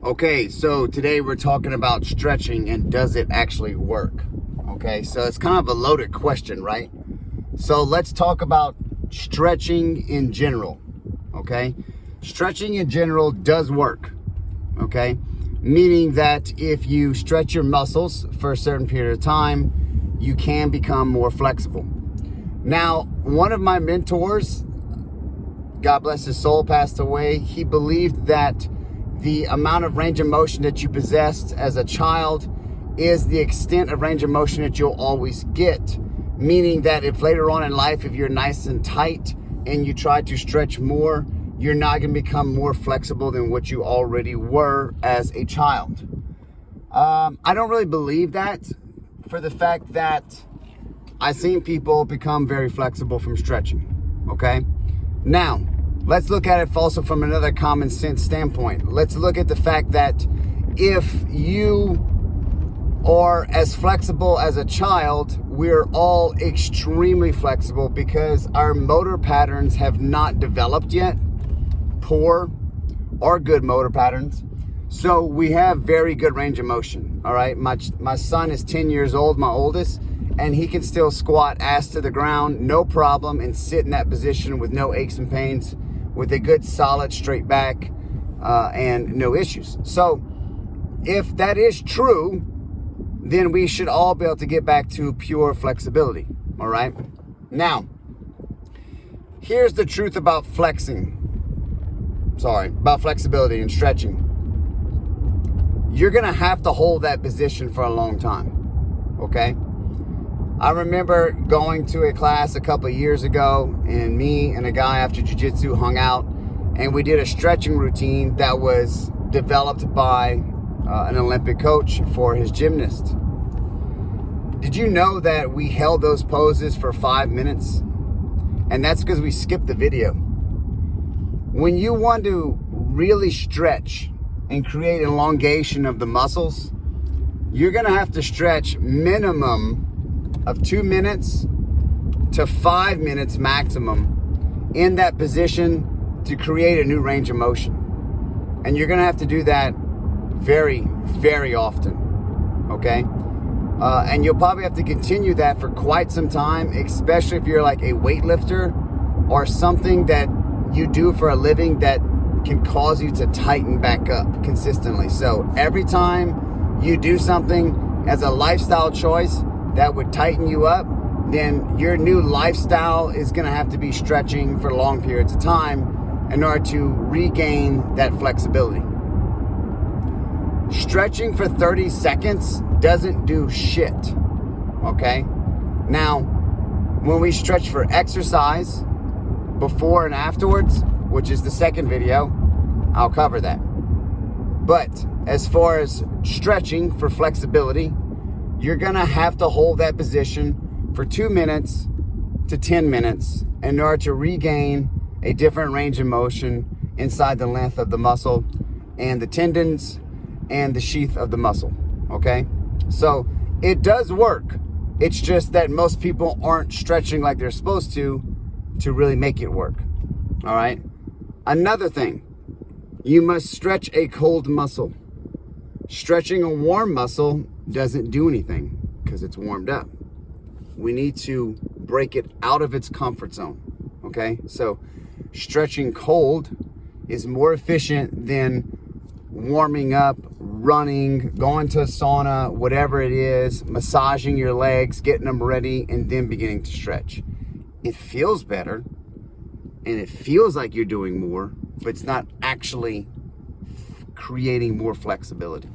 Okay, so today we're talking about stretching and does it actually work? Okay, so it's kind of a loaded question, right? So let's talk about stretching in general, okay? Stretching in general does work, okay? Meaning that if you stretch your muscles for a certain period of time, you can become more flexible. Now, one of my mentors, God bless his soul, passed away. He believed that the amount of range of motion that you possessed as a child is the extent of range of motion that you'll always get. Meaning that if later on in life, if you're nice and tight and you try to stretch more, you're not going to become more flexible than what you already were as a child. I don't really believe that, for the fact that I've seen people become very flexible from stretching, okay? Now, let's look at it also from another common sense standpoint. Let's look at the fact that if you are as flexible as a child, we're all extremely flexible because our motor patterns have not developed yet, poor or good motor patterns. So we have very good range of motion, all right? My son is 10 years old, my oldest, and he can still squat ass to the ground, no problem, and sit in that position with no aches and pains, with a good solid straight back and no issues. So if that is true, then we should all be able to get back to pure flexibility, all right? Now, here's the truth about about flexibility and stretching. You're gonna have to hold that position for a long time, okay? I remember going to a class a couple of years ago, and me and a guy after jiu-jitsu hung out, and we did a stretching routine that was developed by an Olympic coach for his gymnast. Did you know that we held those poses for 5 minutes? And that's because we skipped the video. When you want to really stretch and create elongation of the muscles, you're gonna have to stretch minimum of 2 minutes to 5 minutes maximum in that position to create a new range of motion. And you're gonna have to do that very, very often, okay? And you'll probably have to continue that for quite some time, especially if you're like a weightlifter or something that you do for a living that can cause you to tighten back up consistently. So every time you do something as a lifestyle choice that would tighten you up, then your new lifestyle is gonna have to be stretching for long periods of time in order to regain that flexibility. Stretching for 30 seconds doesn't do shit, okay? Now, when we stretch for exercise, before and afterwards, which is the second video, I'll cover that. But as far as stretching for flexibility, you're gonna have to hold that position for 2 minutes to 10 minutes in order to regain a different range of motion inside the length of the muscle and the tendons and the sheath of the muscle, okay? So it does work. It's just that most people aren't stretching like they're supposed to really make it work, all right? Another thing, you must stretch a cold muscle. Stretching a warm muscle doesn't do anything because it's warmed up. We need to break it out of its comfort zone, okay? So stretching cold is more efficient than warming up, running, going to a sauna, whatever it is, massaging your legs, getting them ready, and then beginning to stretch. It feels better, and it feels like you're doing more, but it's not actually creating more flexibility.